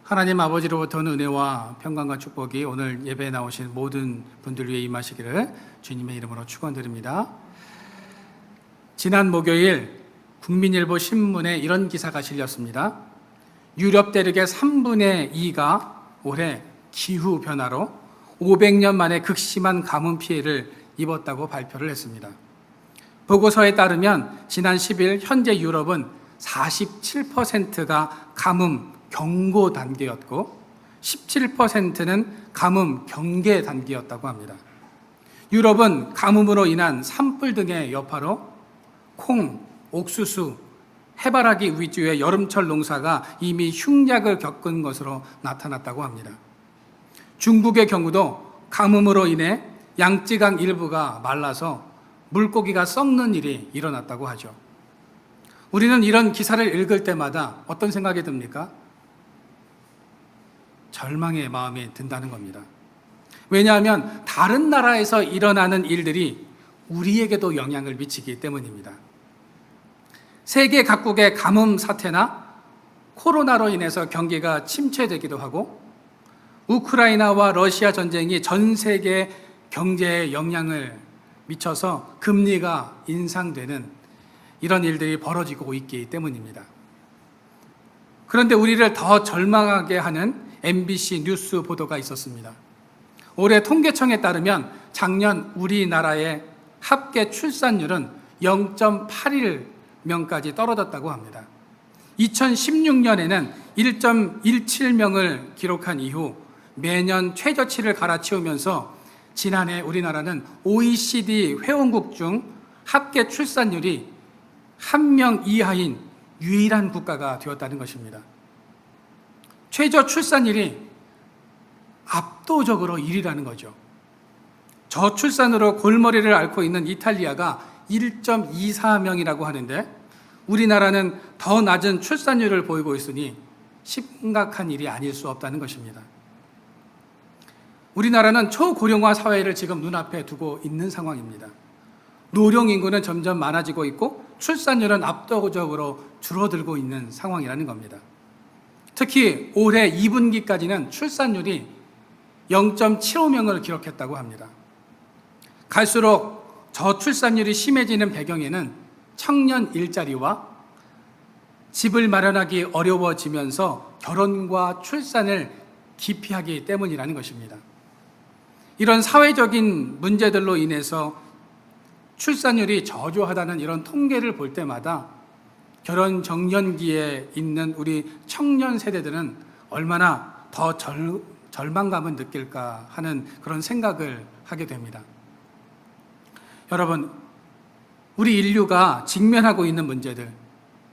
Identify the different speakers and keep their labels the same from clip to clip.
Speaker 1: 하나님 아버지로부터는 은혜와 평강과 축복이 오늘 예배에 나오신 모든 분들 위해 임하시기를 주님의 이름으로 축원드립니다. 지난 목요일 국민일보 신문에 이런 기사가 실렸습니다. 유럽 대륙의 3분의 2가 올해 기후변화로 500년 만에 극심한 가뭄 피해를 입었다고 발표를 했습니다. 보고서에 따르면 지난 10일 현재 유럽은 47%가 가뭄 경고 단계였고 17%는 가뭄 경계 단계였다고 합니다. 유럽은 가뭄으로 인한 산불 등의 여파로 콩, 옥수수, 해바라기 위주의 여름철 농사가 이미 흉작을 겪은 것으로 나타났다고 합니다. 중국의 경우도 가뭄으로 인해 양쯔강 일부가 말라서 물고기가 썩는 일이 일어났다고 하죠. 우리는 이런 기사를 읽을 때마다 어떤 생각이 듭니까? 절망의 마음이 든다는 겁니다. 왜냐하면 다른 나라에서 일어나는 일들이 우리에게도 영향을 미치기 때문입니다. 세계 각국의 가뭄 사태나 코로나로 인해서 경기가 침체되기도 하고 우크라이나와 러시아 전쟁이 전 세계 경제에 영향을 미쳐서 금리가 인상되는 이런 일들이 벌어지고 있기 때문입니다. 그런데 우리를 더 절망하게 하는 MBC 뉴스 보도가 있었습니다. 올해 통계청에 따르면 작년 우리나라의 합계 출산율은 0.81명까지 떨어졌다고 합니다. 2016년에는 1.17명을 기록한 이후 매년 최저치를 갈아치우면서 지난해 우리나라는 OECD 회원국 중 합계 출산율이 1명 이하인 유일한 국가가 되었다는 것입니다. 최저 출산율이 압도적으로 1위라는 거죠. 저출산으로 골머리를 앓고 있는 이탈리아가 1.24명이라고 하는데 우리나라는 더 낮은 출산율을 보이고 있으니 심각한 일이 아닐 수 없다는 것입니다. 우리나라는 초고령화 사회를 지금 눈앞에 두고 있는 상황입니다. 노령 인구는 점점 많아지고 있고 출산율은 압도적으로 줄어들고 있는 상황이라는 겁니다. 특히 올해 2분기까지는 출산율이 0.75명을 기록했다고 합니다. 갈수록 저출산율이 심해지는 배경에는 청년 일자리와 집을 마련하기 어려워지면서 결혼과 출산을 기피하기 때문이라는 것입니다. 이런 사회적인 문제들로 인해서 출산율이 저조하다는 이런 통계를 볼 때마다 결혼 정년기에 있는 우리 청년 세대들은 얼마나 더 절망감을 느낄까 하는 그런 생각을 하게 됩니다. 여러분, 우리 인류가 직면하고 있는 문제들,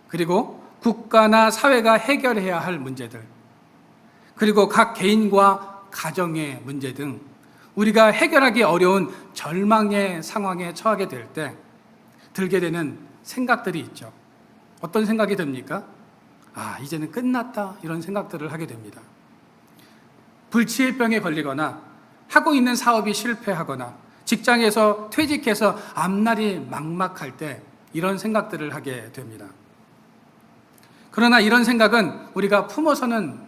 Speaker 1: 그리고 국가나 사회가 해결해야 할 문제들, 그리고 각 개인과 가정의 문제 등 우리가 해결하기 어려운 절망의 상황에 처하게 될 때 들게 되는 생각들이 있죠. 어떤 생각이 듭니까? 이제는 끝났다, 이런 생각들을 하게 됩니다. 불치병에 걸리거나 하고 있는 사업이 실패하거나 직장에서 퇴직해서 앞날이 막막할 때 이런 생각들을 하게 됩니다. 그러나 이런 생각은 우리가 품어서는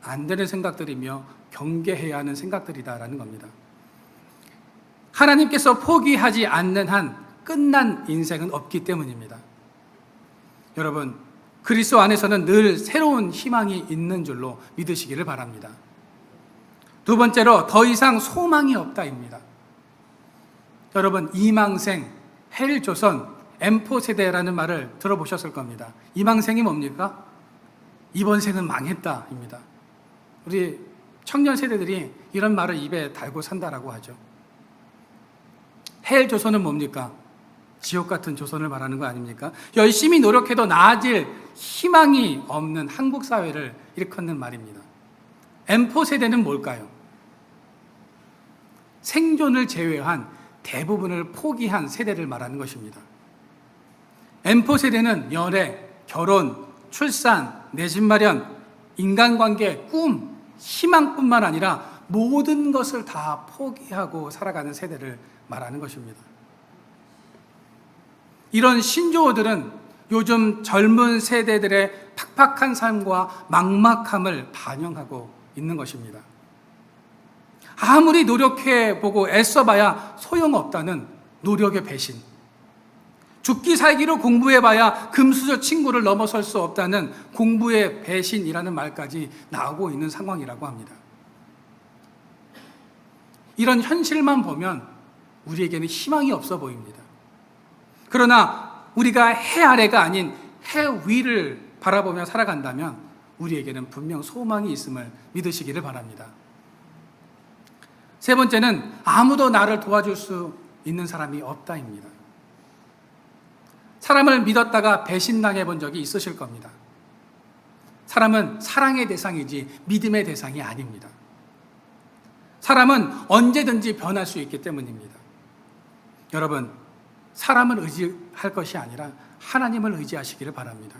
Speaker 1: 안 되는 생각들이며 경계해야 하는 생각들이다라는 겁니다. 하나님께서 포기하지 않는 한 끝난 인생은 없기 때문입니다. 여러분, 그리스도 안에서는 늘 새로운 희망이 있는 줄로 믿으시기를 바랍니다. 두 번째로 더 이상 소망이 없다입니다. 여러분, 이망생, 헬조선, M4세대라는 말을 들어보셨을 겁니다. 이망생이 뭡니까? 이번 생은 망했다입니다. 우리 청년 세대들이 이런 말을 입에 달고 산다라고 하죠. 헬조선은 뭡니까? 지옥 같은 조선을 말하는 거 아닙니까? 열심히 노력해도 나아질 희망이 없는 한국 사회를 일컫는 말입니다. M4세대는 뭘까요? 생존을 제외한 대부분을 포기한 세대를 말하는 것입니다. M4세대는 연애, 결혼, 출산, 내 집 마련, 인간관계, 꿈, 희망뿐만 아니라 모든 것을 다 포기하고 살아가는 세대를 말하는 것입니다. 이런 신조어들은 요즘 젊은 세대들의 팍팍한 삶과 막막함을 반영하고 있는 것입니다. 아무리 노력해보고 애써봐야 소용없다는 노력의 배신, 죽기 살기로 공부해봐야 금수저 친구를 넘어설 수 없다는 공부의 배신이라는 말까지 나오고 있는 상황이라고 합니다. 이런 현실만 보면 우리에게는 희망이 없어 보입니다. 그러나 우리가 해 아래가 아닌 해 위를 바라보며 살아간다면 우리에게는 분명 소망이 있음을 믿으시기를 바랍니다. 세 번째는 아무도 나를 도와줄 수 있는 사람이 없다입니다. 사람을 믿었다가 배신당해 본 적이 있으실 겁니다. 사람은 사랑의 대상이지 믿음의 대상이 아닙니다. 사람은 언제든지 변할 수 있기 때문입니다. 여러분, 사람을 의지할 것이 아니라 하나님을 의지하시기를 바랍니다.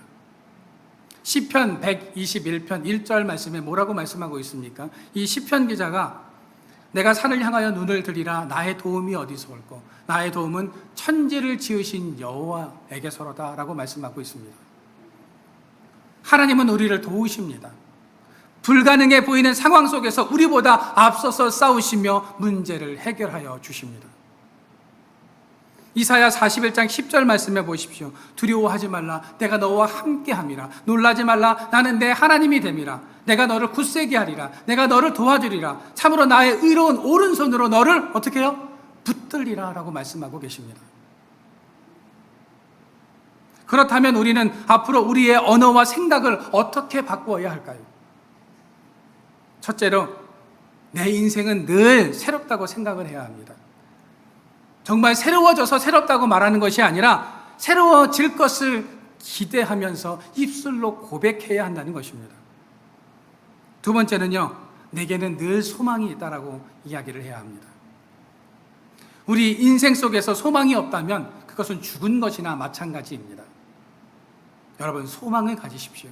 Speaker 1: 시편 121편 1절 말씀에 뭐라고 말씀하고 있습니까? 이 시편 기자가 내가 산을 향하여 눈을 들이라 나의 도움이 어디서 올꼬 나의 도움은 천지를 지으신 여호와에게서로다 라고 말씀하고 있습니다. 하나님은 우리를 도우십니다. 불가능해 보이는 상황 속에서 우리보다 앞서서 싸우시며 문제를 해결하여 주십니다. 이사야 41장 10절 말씀해 보십시오. 두려워하지 말라 내가 너와 함께함이라. 놀라지 말라 나는 내 하나님이 됨이라. 내가 너를 굳세게 하리라. 내가 너를 도와주리라. 참으로 나의 의로운 오른손으로 너를 어떻게 해요? 붙들리라 라고 말씀하고 계십니다. 그렇다면 우리는 앞으로 우리의 언어와 생각을 어떻게 바꾸어야 할까요? 첫째로 내 인생은 늘 새롭다고 생각을 해야 합니다. 정말 새로워져서 새롭다고 말하는 것이 아니라 새로워질 것을 기대하면서 입술로 고백해야 한다는 것입니다. 두 번째는요, 내게는 늘 소망이 있다라고 이야기를 해야 합니다. 우리 인생 속에서 소망이 없다면 그것은 죽은 것이나 마찬가지입니다. 여러분, 소망을 가지십시오.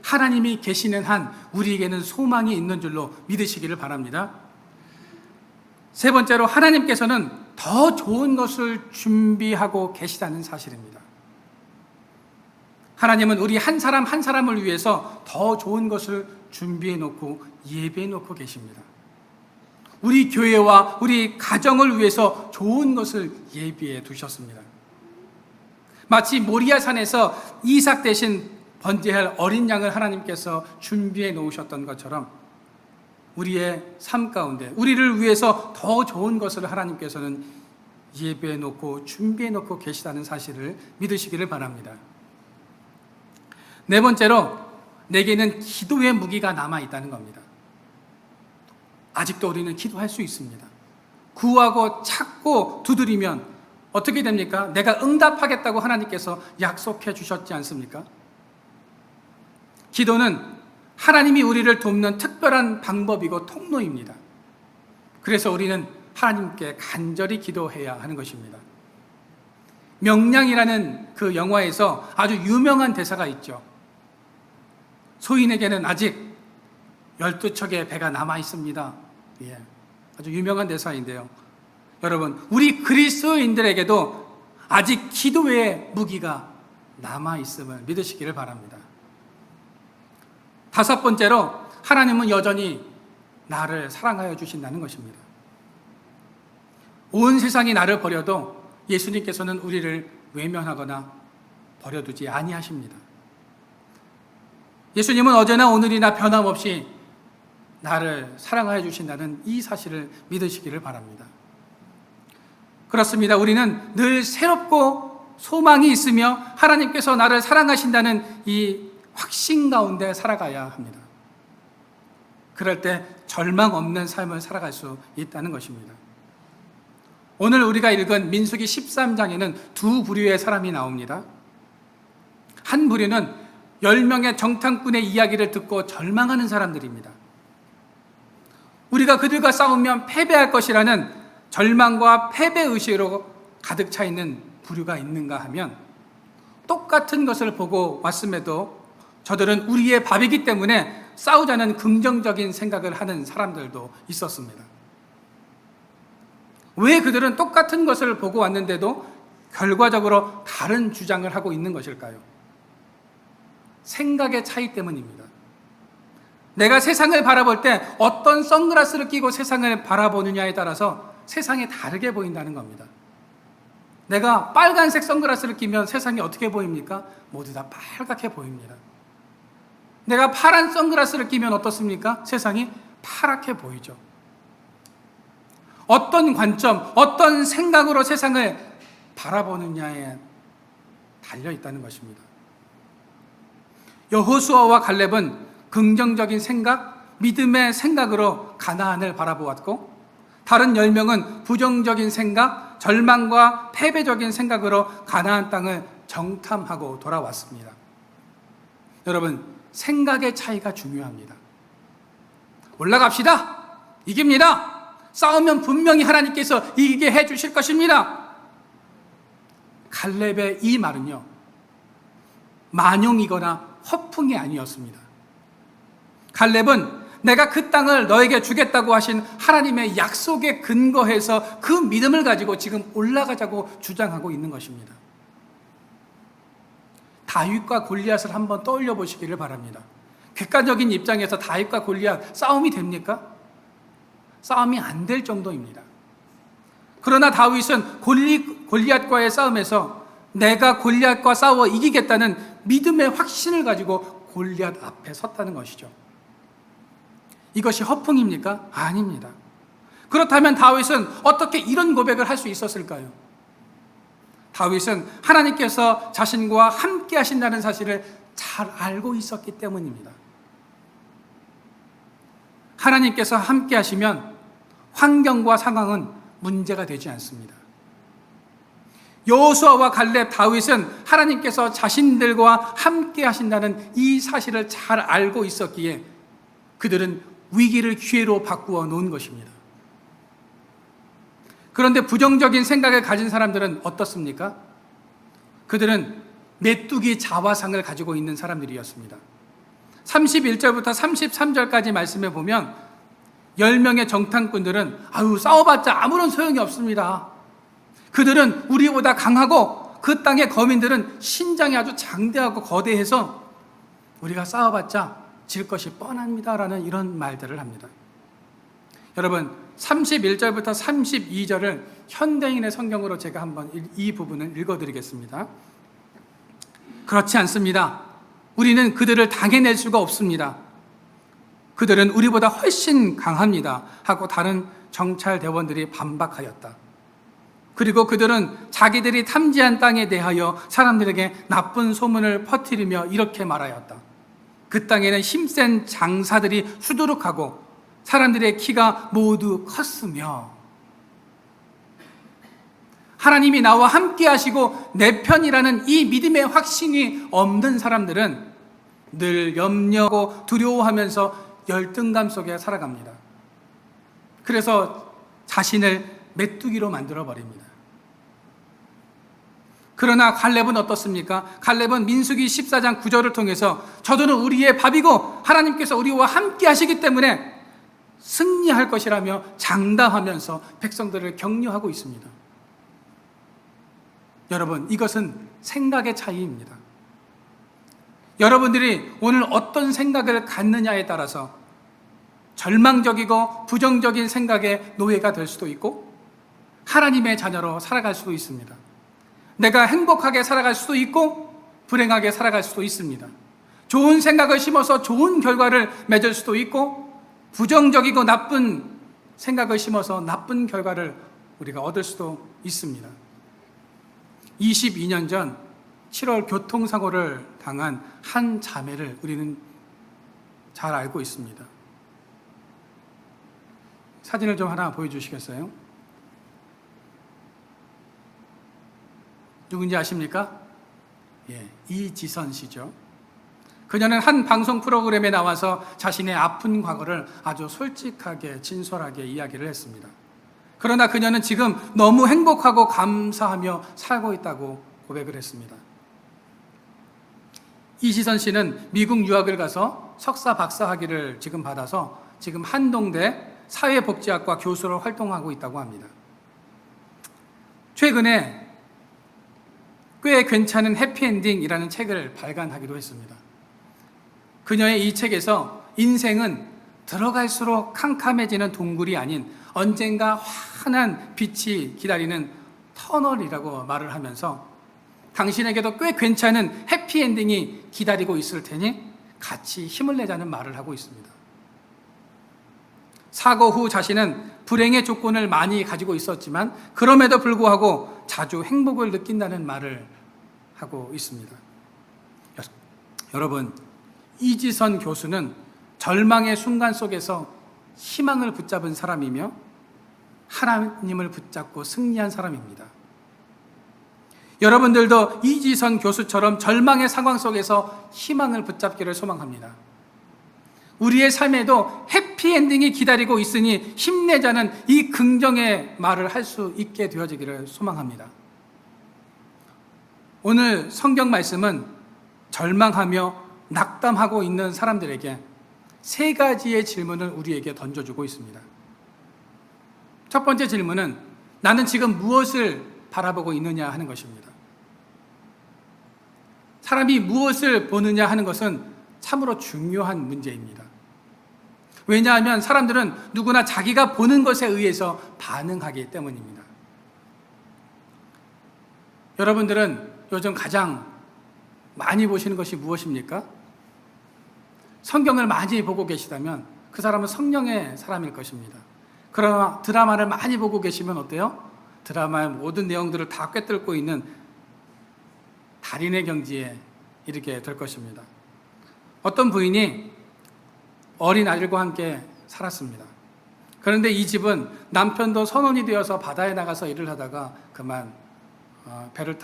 Speaker 1: 하나님이 계시는 한 우리에게는 소망이 있는 줄로 믿으시기를 바랍니다. 세 번째로 하나님께서는 더 좋은 것을 준비하고 계시다는 사실입니다. 하나님은 우리 한 사람 한 사람을 위해서 더 좋은 것을 준비해 놓고 예배해 놓고 계십니다. 우리 교회와 우리 가정을 위해서 좋은 것을 예비해 두셨습니다. 마치 모리아산에서 이삭 대신 번제할 어린 양을 하나님께서 준비해 놓으셨던 것처럼 우리의 삶 가운데 우리를 위해서 더 좋은 것을 하나님께서는 예배해 놓고 준비해 놓고 계시다는 사실을 믿으시기를 바랍니다. 네 번째로 내게는 기도의 무기가 남아 있다는 겁니다. 아직도 우리는 기도할 수 있습니다. 구하고 찾고 두드리면 어떻게 됩니까? 내가 응답하겠다고 하나님께서 약속해 주셨지 않습니까? 기도는 하나님이 우리를 돕는 특별한 방법이고 통로입니다. 그래서 우리는 하나님께 간절히 기도해야 하는 것입니다. 명량이라는 그 영화에서 아주 유명한 대사가 있죠. 소인에게는 아직 12척의 배가 남아 있습니다. 예, 아주 유명한 대사인데요. 여러분, 우리 그리스도인들에게도 아직 기도의 무기가 남아 있음을 믿으시기를 바랍니다. 다섯 번째로 하나님은 여전히 나를 사랑하여 주신다는 것입니다. 온 세상이 나를 버려도 예수님께서는 우리를 외면하거나 버려두지 아니하십니다. 예수님은 어제나 오늘이나 변함없이 나를 사랑하여 주신다는 이 사실을 믿으시기를 바랍니다. 그렇습니다. 우리는 늘 새롭고 소망이 있으며 하나님께서 나를 사랑하신다는 이 확신 가운데 살아가야 합니다. 그럴 때 절망 없는 삶을 살아갈 수 있다는 것입니다. 오늘 우리가 읽은 민수기 13장에는 두 부류의 사람이 나옵니다. 한 부류는 10명의 정탐꾼의 이야기를 듣고 절망하는 사람들입니다. 우리가 그들과 싸우면 패배할 것이라는 절망과 패배의식으로 가득 차 있는 부류가 있는가 하면 똑같은 것을 보고 왔음에도 저들은 우리의 밥이기 때문에 싸우자는 긍정적인 생각을 하는 사람들도 있었습니다. 왜 그들은 똑같은 것을 보고 왔는데도 결과적으로 다른 주장을 하고 있는 것일까요? 생각의 차이 때문입니다. 내가 세상을 바라볼 때 어떤 선글라스를 끼고 세상을 바라보느냐에 따라서 세상이 다르게 보인다는 겁니다. 내가 빨간색 선글라스를 끼면 세상이 어떻게 보입니까? 모두 다 빨갛게 보입니다. 내가 파란 선글라스를 끼면 어떻습니까? 세상이 파랗게 보이죠. 어떤 관점, 어떤 생각으로 세상을 바라보느냐에 달려 있다는 것입니다. 여호수아와 갈렙은 긍정적인 생각, 믿음의 생각으로 가나안을 바라보았고, 다른 10명은 부정적인 생각, 절망과 패배적인 생각으로 가나안 땅을 정탐하고 돌아왔습니다. 여러분, 생각의 차이가 중요합니다. 올라갑시다. 이깁니다. 싸우면 분명히 하나님께서 이기게 해주실 것입니다. 갈렙의 이 말은요, 만용이거나 허풍이 아니었습니다. 갈렙은 내가 그 땅을 너에게 주겠다고 하신 하나님의 약속에 근거해서 그 믿음을 가지고 지금 올라가자고 주장하고 있는 것입니다. 다윗과 골리앗을 한번 떠올려 보시기를 바랍니다. 객관적인 입장에서 다윗과 골리앗 싸움이 됩니까? 싸움이 안 될 정도입니다. 그러나 다윗은 골리앗과의 싸움에서 내가 골리앗과 싸워 이기겠다는 믿음의 확신을 가지고 골리앗 앞에 섰다는 것이죠. 이것이 허풍입니까? 아닙니다. 그렇다면 다윗은 어떻게 이런 고백을 할 수 있었을까요? 다윗은 하나님께서 자신과 함께 하신다는 사실을 잘 알고 있었기 때문입니다. 하나님께서 함께 하시면 환경과 상황은 문제가 되지 않습니다. 여호수아와 갈렙, 다윗은 하나님께서 자신들과 함께 하신다는 이 사실을 잘 알고 있었기에 그들은 위기를 기회로 바꾸어 놓은 것입니다. 그런데 부정적인 생각을 가진 사람들은 어떻습니까? 그들은 메뚜기 자화상을 가지고 있는 사람들이었습니다. 31절부터 33절까지 말씀해 보면 10명의 정탐꾼들은 싸워봤자 아무런 소용이 없습니다. 그들은 우리보다 강하고 그 땅의 거민들은 신장이 아주 장대하고 거대해서 우리가 싸워봤자 질 것이 뻔합니다라는 이런 말들을 합니다. 여러분, 31절부터 32절을 현대인의 성경으로 제가 한번 이 부분을 읽어드리겠습니다. 그렇지 않습니다. 우리는 그들을 당해낼 수가 없습니다. 그들은 우리보다 훨씬 강합니다 하고 다른 정찰 대원들이 반박하였다. 그리고 그들은 자기들이 탐지한 땅에 대하여 사람들에게 나쁜 소문을 퍼뜨리며 이렇게 말하였다. 그 땅에는 힘센 장사들이 수두룩하고 사람들의 키가 모두 컸으며 하나님이 나와 함께 하시고 내 편이라는 이 믿음의 확신이 없는 사람들은 늘 염려하고 두려워하면서 열등감 속에 살아갑니다. 그래서 자신을 메뚜기로 만들어버립니다. 그러나 갈렙은 어떻습니까? 갈렙은 민수기 14장 9절을 통해서 저들은 우리의 밥이고 하나님께서 우리와 함께 하시기 때문에 승리할 것이라며 장담하면서 백성들을 격려하고 있습니다. 여러분, 이것은 생각의 차이입니다. 여러분들이 오늘 어떤 생각을 갖느냐에 따라서 절망적이고 부정적인 생각의 노예가 될 수도 있고 하나님의 자녀로 살아갈 수도 있습니다. 내가 행복하게 살아갈 수도 있고 불행하게 살아갈 수도 있습니다. 좋은 생각을 심어서 좋은 결과를 맺을 수도 있고 부정적이고 나쁜 생각을 심어서 나쁜 결과를 우리가 얻을 수도 있습니다. 22년 전 7월 교통사고를 당한 한 자매를 우리는 잘 알고 있습니다. 사진을 좀 하나 보여주시겠어요? 누군지 아십니까? 이지선 씨죠. 그녀는 한 방송 프로그램에 나와서 자신의 아픈 과거를 아주 솔직하게 진솔하게 이야기를 했습니다. 그러나 그녀는 지금 너무 행복하고 감사하며 살고 있다고 고백을 했습니다. 이지선 씨는 미국 유학을 가서 석사 박사 학위를 지금 받아서 지금 한동대 사회복지학과 교수로 활동하고 있다고 합니다. 최근에 꽤 괜찮은 해피엔딩이라는 책을 발간하기도 했습니다. 그녀의 이 책에서 인생은 들어갈수록 캄캄해지는 동굴이 아닌 언젠가 환한 빛이 기다리는 터널이라고 말을 하면서 당신에게도 꽤 괜찮은 해피엔딩이 기다리고 있을 테니 같이 힘을 내자는 말을 하고 있습니다. 사고 후 자신은 불행의 조건을 많이 가지고 있었지만 그럼에도 불구하고 자주 행복을 느낀다는 말을 하고 있습니다. 여러분, 이지선 교수는 절망의 순간 속에서 희망을 붙잡은 사람이며 하나님을 붙잡고 승리한 사람입니다. 여러분들도 이지선 교수처럼 절망의 상황 속에서 희망을 붙잡기를 소망합니다. 우리의 삶에도 해피엔딩이 기다리고 있으니 힘내자는 이 긍정의 말을 할 수 있게 되어지기를 소망합니다. 오늘 성경 말씀은 절망하며 낙담하고 있는 사람들에게 세 가지의 질문을 우리에게 던져주고 있습니다. 첫 번째 질문은 나는 지금 무엇을 바라보고 있느냐 하는 것입니다. 사람이 무엇을 보느냐 하는 것은 참으로 중요한 문제입니다. 왜냐하면 사람들은 누구나 자기가 보는 것에 의해서 반응하기 때문입니다. 여러분들은 요즘 가장 많이 보시는 것이 무엇입니까? 성경을 많이 보고 계시다면 그 사람은 성령의 사람일 것입니다. 그러나 드라마를 많이 보고 계시면 어때요? 드라마의 모든 내용들을 다 꿰뚫고 있는 달인의 경지에 이르게 될 것입니다. 어떤 부인이 어린 아들과 함께 살았습니다. 그런데 이 집은 남편도 선원이 되어서 바다에 나가서 일을 하다가 그만 배를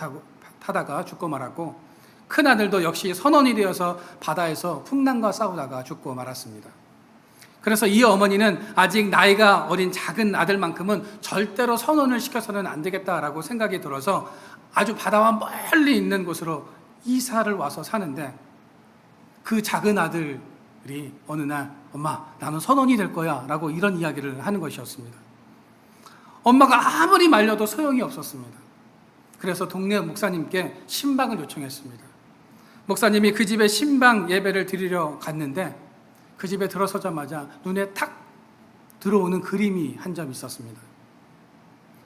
Speaker 1: 타다가 죽고 말았고, 큰 아들도 역시 선원이 되어서 바다에서 풍랑과 싸우다가 죽고 말았습니다. 그래서 이 어머니는 아직 나이가 어린 작은 아들만큼은 절대로 선원을 시켜서는 안 되겠다라고 생각이 들어서 아주 바다와 멀리 있는 곳으로 이사를 와서 사는데, 그 작은 아들이 어느 날 엄마 나는 선원이 될 거야 라고 이런 이야기를 하는 것이었습니다. 엄마가 아무리 말려도 소용이 없었습니다. 그래서 동네 목사님께 신방을 요청했습니다. 목사님이 그 집에 신방 예배를 드리러 갔는데 그 집에 들어서자마자 눈에 탁 들어오는 그림이 한 점 있었습니다.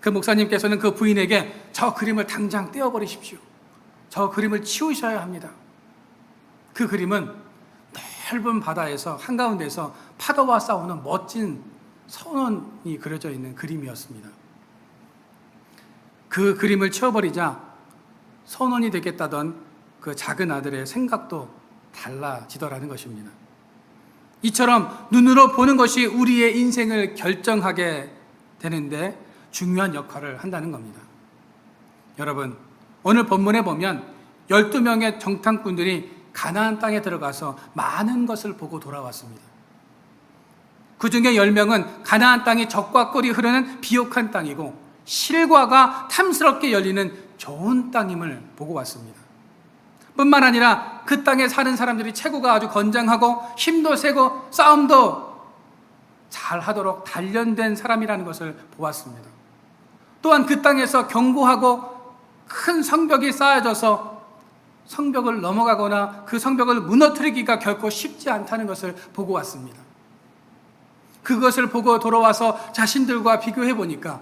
Speaker 1: 그 목사님께서는 그 부인에게 저 그림을 당장 떼어버리십시오. 저 그림을 치우셔야 합니다. 그 그림은 넓은 바다에서 한가운데서 파도와 싸우는 멋진 선원이 그려져 있는 그림이었습니다. 그 그림을 치워버리자 선원이 되겠다던 그 작은 아들의 생각도 달라지더라는 것입니다. 이처럼 눈으로 보는 것이 우리의 인생을 결정하게 되는데 중요한 역할을 한다는 겁니다. 여러분, 오늘 본문에 보면 12명의 정탐꾼들이 가나안 땅에 들어가서 많은 것을 보고 돌아왔습니다. 그 중에 10명은 가나안 땅이 젖과 꿀이 흐르는 비옥한 땅이고 실과가 탐스럽게 열리는 좋은 땅임을 보고 왔습니다. 뿐만 아니라 그 땅에 사는 사람들이 체구가 아주 건장하고 힘도 세고 싸움도 잘 하도록 단련된 사람이라는 것을 보았습니다. 또한 그 땅에서 견고하고 큰 성벽이 쌓여져서 성벽을 넘어가거나 그 성벽을 무너뜨리기가 결코 쉽지 않다는 것을 보고 왔습니다. 그것을 보고 돌아와서 자신들과 비교해 보니까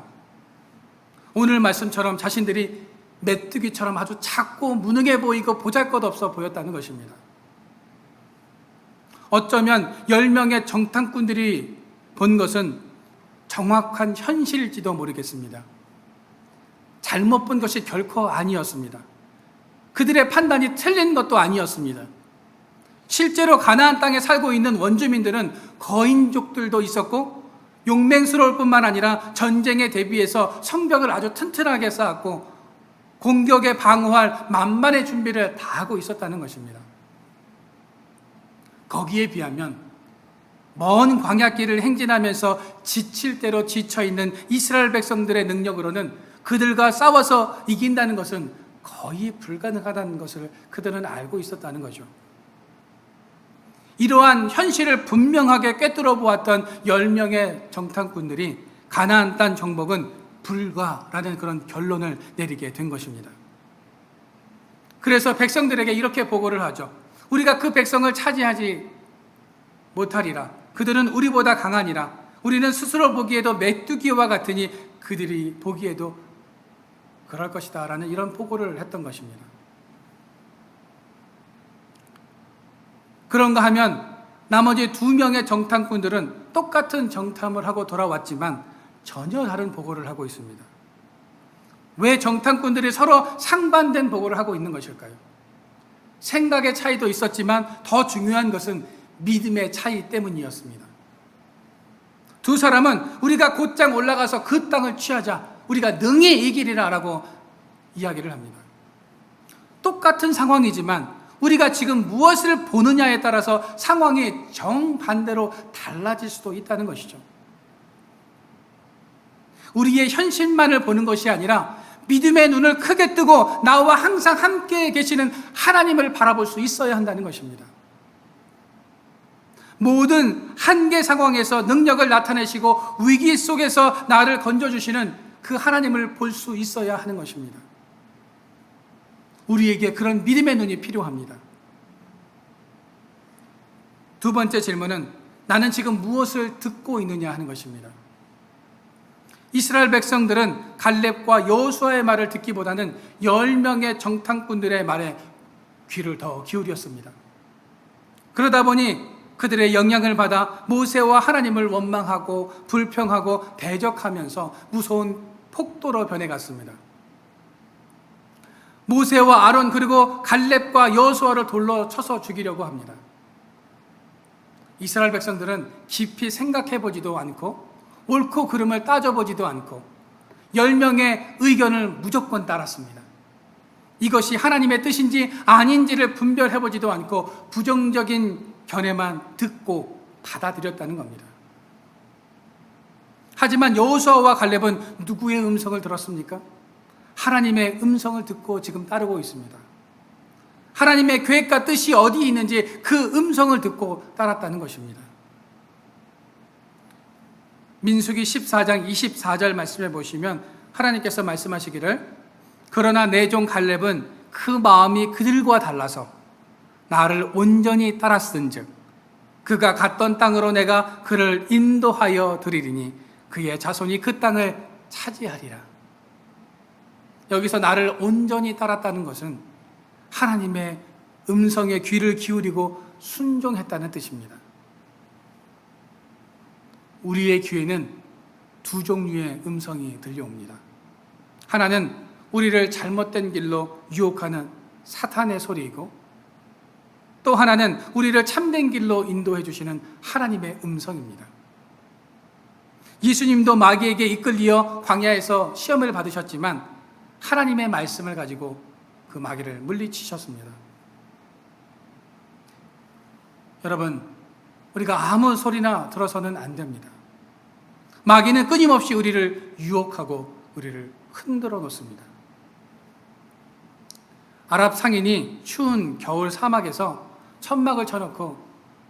Speaker 1: 오늘 말씀처럼 자신들이 메뚜기처럼 아주 작고 무능해 보이고 보잘것없어 보였다는 것입니다. 어쩌면 10명의 정탐꾼들이 본 것은 정확한 현실일지도 모르겠습니다. 잘못 본 것이 결코 아니었습니다. 그들의 판단이 틀린 것도 아니었습니다. 실제로 가나안 땅에 살고 있는 원주민들은 거인족들도 있었고 용맹스러울 뿐만 아니라 전쟁에 대비해서 성벽을 아주 튼튼하게 쌓았고 공격에 방어할 만반의 준비를 다 하고 있었다는 것입니다. 거기에 비하면 먼 광야길을 행진하면서 지칠 대로 지쳐있는 이스라엘 백성들의 능력으로는 그들과 싸워서 이긴다는 것은 거의 불가능하다는 것을 그들은 알고 있었다는 거죠. 이러한 현실을 분명하게 꿰뚫어 보았던 10명의 정탐꾼들이 가나안 땅 정복은 불가라는 그런 결론을 내리게 된 것입니다. 그래서 백성들에게 이렇게 보고를 하죠. 우리가 그 백성을 차지하지 못하리라. 그들은 우리보다 강하니라. 우리는 스스로 보기에도 메뚜기와 같으니 그들이 보기에도 그럴 것이다 라는 이런 보고를 했던 것입니다. 그런가 하면 나머지 2명의 정탐꾼들은 똑같은 정탐을 하고 돌아왔지만 전혀 다른 보고를 하고 있습니다. 왜 정탐꾼들이 서로 상반된 보고를 하고 있는 것일까요? 생각의 차이도 있었지만 더 중요한 것은 믿음의 차이 때문이었습니다. 2 사람은 우리가 곧장 올라가서 그 땅을 취하자, 우리가 능히 이기리라 라고 이야기를 합니다. 똑같은 상황이지만 우리가 지금 무엇을 보느냐에 따라서 상황이 정반대로 달라질 수도 있다는 것이죠. 우리의 현실만을 보는 것이 아니라 믿음의 눈을 크게 뜨고 나와 항상 함께 계시는 하나님을 바라볼 수 있어야 한다는 것입니다. 모든 한계 상황에서 능력을 나타내시고 위기 속에서 나를 건져주시는 그 하나님을 볼 수 있어야 하는 것입니다. 우리에게 그런 믿음의 눈이 필요합니다. 2번째 질문은 나는 지금 무엇을 듣고 있느냐 하는 것입니다. 이스라엘 백성들은 갈렙과 여호수아의 말을 듣기보다는 10명의 정탐꾼들의 말에 귀를 더 기울였습니다. 그러다 보니 그들의 영향을 받아 모세와 하나님을 원망하고 불평하고 대적하면서 무서운 폭도로 변해갔습니다. 모세와 아론 그리고 갈렙과 여호수아를 돌로 쳐서 죽이려고 합니다. 이스라엘 백성들은 깊이 생각해보지도 않고 옳고 그름을 따져보지도 않고 10명의 의견을 무조건 따랐습니다. 이것이 하나님의 뜻인지 아닌지를 분별해보지도 않고 부정적인 견해만 듣고 받아들였다는 겁니다. 하지만 여호수아와 갈렙은 누구의 음성을 들었습니까? 하나님의 음성을 듣고 지금 따르고 있습니다. 하나님의 계획과 뜻이 어디 있는지 그 음성을 듣고 따랐다는 것입니다. 민수기 14장 24절 말씀해 보시면 하나님께서 말씀하시기를 그러나 내 종 갈렙은 그 마음이 그들과 달라서 나를 온전히 따랐은즉 그가 갔던 땅으로 내가 그를 인도하여 드리리니 그의 자손이 그 땅을 차지하리라. 여기서 나를 온전히 따랐다는 것은 하나님의 음성에 귀를 기울이고 순종했다는 뜻입니다. 우리의 귀에는 2 종류의 음성이 들려옵니다. 하나는 우리를 잘못된 길로 유혹하는 사탄의 소리이고 또 하나는 우리를 참된 길로 인도해 주시는 하나님의 음성입니다. 예수님도 마귀에게 이끌려 광야에서 시험을 받으셨지만 하나님의 말씀을 가지고 그 마귀를 물리치셨습니다. 여러분, 우리가 아무 소리나 들어서는 안 됩니다. 마귀는 끊임없이 우리를 유혹하고 우리를 흔들어 놓습니다. 아랍 상인이 추운 겨울 사막에서 천막을 쳐놓고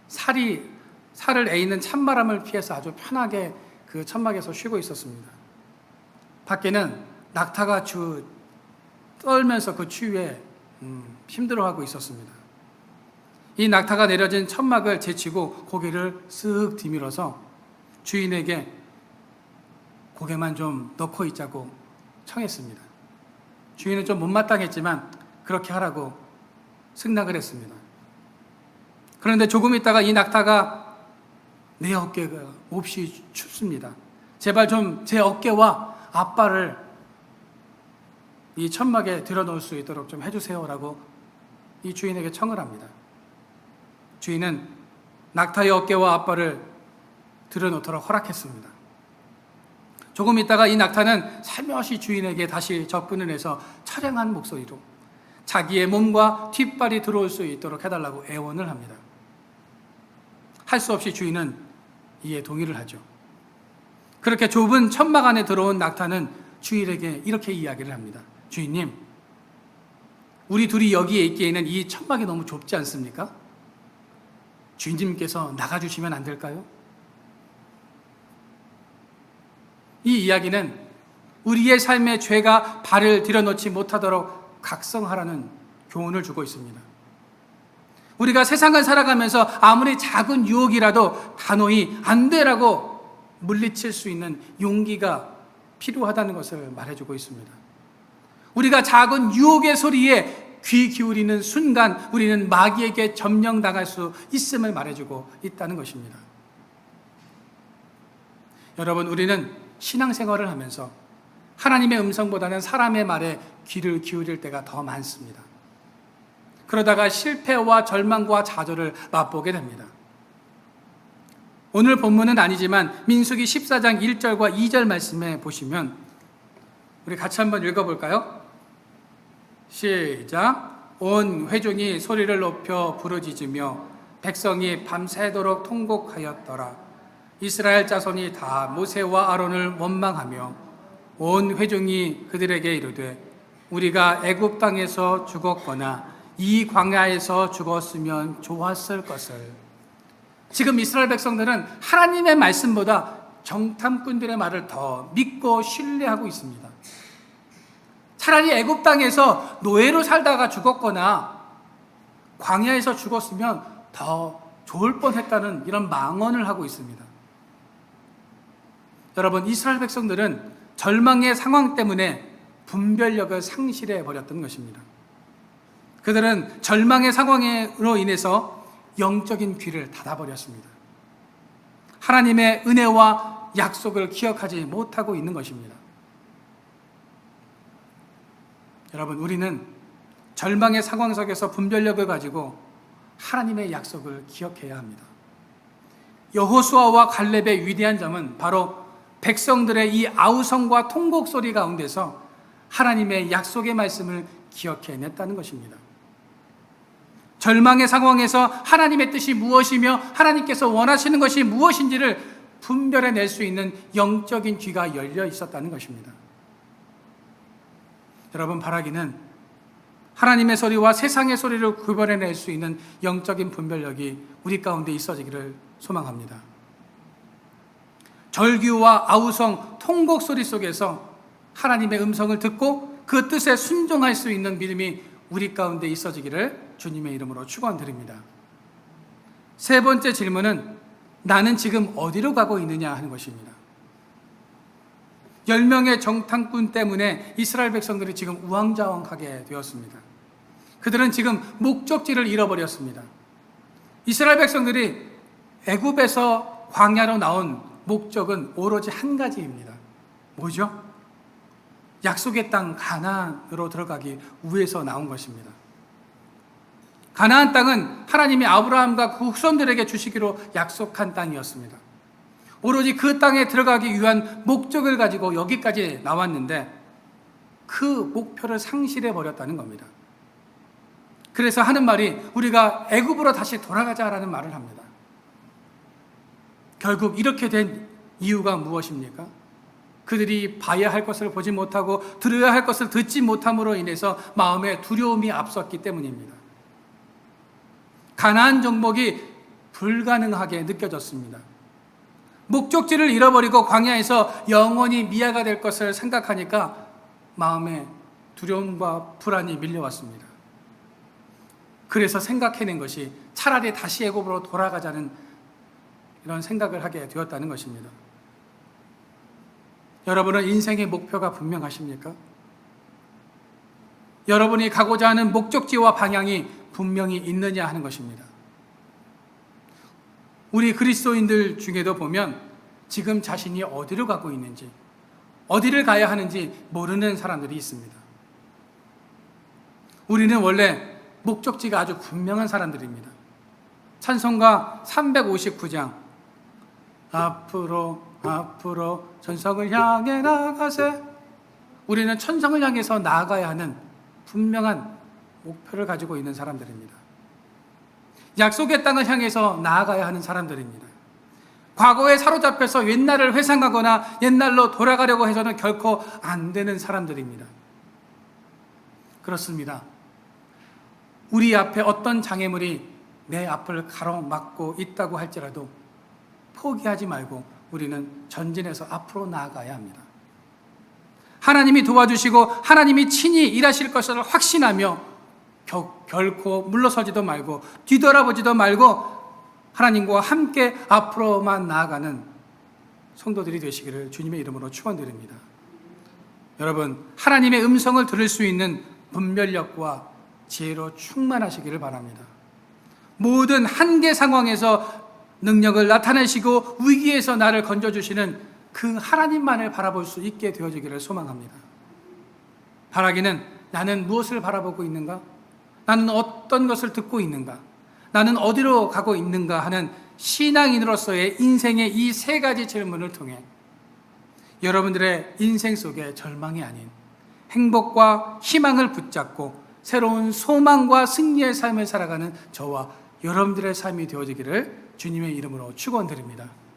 Speaker 1: 살을 에이는 찬바람을 피해서 아주 편하게 그 천막에서 쉬고 있었습니다. 밖에는 낙타가 떨면서 그 추위에 힘들어하고 있었습니다. 이 낙타가 내려진 천막을 제치고 고개를 쓱 뒤밀어서 주인에게 고개만 좀 넣고 있자고 청했습니다. 주인은 좀 못마땅했지만 그렇게 하라고 승낙을 했습니다. 그런데 조금 있다가 이 낙타가 내 어깨가 몹시 춥습니다. 제발 좀 제 어깨와 앞발을 이 천막에 들여놓을 수 있도록 좀 해주세요라고 이 주인에게 청을 합니다. 주인은 낙타의 어깨와 앞발을 들여놓도록 허락했습니다. 조금 있다가 이 낙타는 살며시 주인에게 다시 접근을 해서 처량한 목소리로 자기의 몸과 뒷발이 들어올 수 있도록 해달라고 애원을 합니다. 할 수 없이 주인은 이에 동의를 하죠. 그렇게 좁은 천막 안에 들어온 낙타는 주인에게 이렇게 이야기를 합니다. 주인님, 우리 둘이 여기에 있기에는 이 천막이 너무 좁지 않습니까? 주인님께서 나가주시면 안 될까요? 이 이야기는 우리의 삶에 죄가 발을 들여놓지 못하도록 각성하라는 교훈을 주고 있습니다. 우리가 세상을 살아가면서 아무리 작은 유혹이라도 단호히 안 되라고 물리칠 수 있는 용기가 필요하다는 것을 말해주고 있습니다. 우리가 작은 유혹의 소리에 귀 기울이는 순간 우리는 마귀에게 점령당할 수 있음을 말해주고 있다는 것입니다. 여러분, 우리는 신앙생활을 하면서 하나님의 음성보다는 사람의 말에 귀를 기울일 때가 더 많습니다. 그러다가 실패와 절망과 좌절을 맛보게 됩니다. 오늘 본문은 아니지만 민수기 14장 1절과 2절 말씀에 보시면 우리 같이 한번 읽어볼까요? 시작. 온 회중이 소리를 높여 부르짖으며 백성이 밤새도록 통곡하였더라. 이스라엘 자손이 다 모세와 아론을 원망하며 온 회중이 그들에게 이르되 우리가 애굽 땅에서 죽었거나 이 광야에서 죽었으면 좋았을 것을. 지금 이스라엘 백성들은 하나님의 말씀보다 정탐꾼들의 말을 더 믿고 신뢰하고 있습니다. 차라리 애굽 땅에서 노예로 살다가 죽었거나 광야에서 죽었으면 더 좋을 뻔했다는 이런 망언을 하고 있습니다. 여러분, 이스라엘 백성들은 절망의 상황 때문에 분별력을 상실해 버렸던 것입니다. 그들은 절망의 상황으로 인해서 영적인 귀를 닫아버렸습니다. 하나님의 은혜와 약속을 기억하지 못하고 있는 것입니다. 여러분, 우리는 절망의 상황 속에서 분별력을 가지고 하나님의 약속을 기억해야 합니다. 여호수아와 갈렙의 위대한 점은 바로 백성들의 이 아우성과 통곡 소리 가운데서 하나님의 약속의 말씀을 기억해냈다는 것입니다. 절망의 상황에서 하나님의 뜻이 무엇이며 하나님께서 원하시는 것이 무엇인지를 분별해낼 수 있는 영적인 귀가 열려 있었다는 것입니다. 여러분, 바라기는 하나님의 소리와 세상의 소리를 구별해낼 수 있는 영적인 분별력이 우리 가운데 있어지기를 소망합니다. 절규와 아우성, 통곡 소리 속에서 하나님의 음성을 듣고 그 뜻에 순종할 수 있는 믿음이 우리 가운데 있어지기를 주님의 이름으로 축원드립니다. 세 번째 질문은 나는 지금 어디로 가고 있느냐 하는 것입니다. 10명의 정탐꾼 때문에 이스라엘 백성들이 지금 우왕좌왕하게 되었습니다. 그들은 지금 목적지를 잃어버렸습니다. 이스라엘 백성들이 애굽에서 광야로 나온 목적은 오로지 한 가지입니다. 뭐죠? 약속의 땅 가나안으로 들어가기 위해서 나온 것입니다. 가나안 땅은 하나님이 아브라함과 그 후손들에게 주시기로 약속한 땅이었습니다. 오로지 그 땅에 들어가기 위한 목적을 가지고 여기까지 나왔는데 그 목표를 상실해 버렸다는 겁니다. 그래서 하는 말이 우리가 애굽으로 다시 돌아가자라는 말을 합니다. 결국 이렇게 된 이유가 무엇입니까? 그들이 봐야 할 것을 보지 못하고 들어야 할 것을 듣지 못함으로 인해서 마음에 두려움이 앞섰기 때문입니다. 가나안 정복이 불가능하게 느껴졌습니다. 목적지를 잃어버리고 광야에서 영원히 미아가 될 것을 생각하니까 마음에 두려움과 불안이 밀려왔습니다. 그래서 생각해낸 것이 차라리 다시 애굽으로 돌아가자는 이런 생각을 하게 되었다는 것입니다. 여러분은 인생의 목표가 분명하십니까? 여러분이 가고자 하는 목적지와 방향이 분명히 있느냐 하는 것입니다. 우리 그리스도인들 중에도 보면 지금 자신이 어디로 가고 있는지, 어디를 가야 하는지 모르는 사람들이 있습니다. 우리는 원래 목적지가 아주 분명한 사람들입니다. 찬송가 359장 앞으로 천성을 향해 나아가세. 우리는 천성을 향해서 나아가야 하는 분명한 목표를 가지고 있는 사람들입니다. 약속의 땅을 향해서 나아가야 하는 사람들입니다. 과거에 사로잡혀서 옛날을 회상하거나 옛날로 돌아가려고 해서는 결코 안 되는 사람들입니다. 그렇습니다. 우리 앞에 어떤 장애물이 내 앞을 가로막고 있다고 할지라도 포기하지 말고 우리는 전진해서 앞으로 나아가야 합니다. 하나님이 도와주시고 하나님이 친히 일하실 것을 확신하며 결코 물러서지도 말고 뒤돌아보지도 말고 하나님과 함께 앞으로만 나아가는 성도들이 되시기를 주님의 이름으로 축원드립니다. 여러분, 하나님의 음성을 들을 수 있는 분별력과 지혜로 충만하시기를 바랍니다. 모든 한계 상황에서 능력을 나타내시고 위기에서 나를 건져주시는 그 하나님만을 바라볼 수 있게 되어지기를 소망합니다. 바라기는 나는 무엇을 바라보고 있는가? 나는 어떤 것을 듣고 있는가? 나는 어디로 가고 있는가 하는 신앙인으로서의 인생의 이 세 가지 질문을 통해 여러분들의 인생 속에 절망이 아닌 행복과 희망을 붙잡고 새로운 소망과 승리의 삶을 살아가는 저와 여러분들의 삶이 되어지기를 주님의 이름으로 축원드립니다.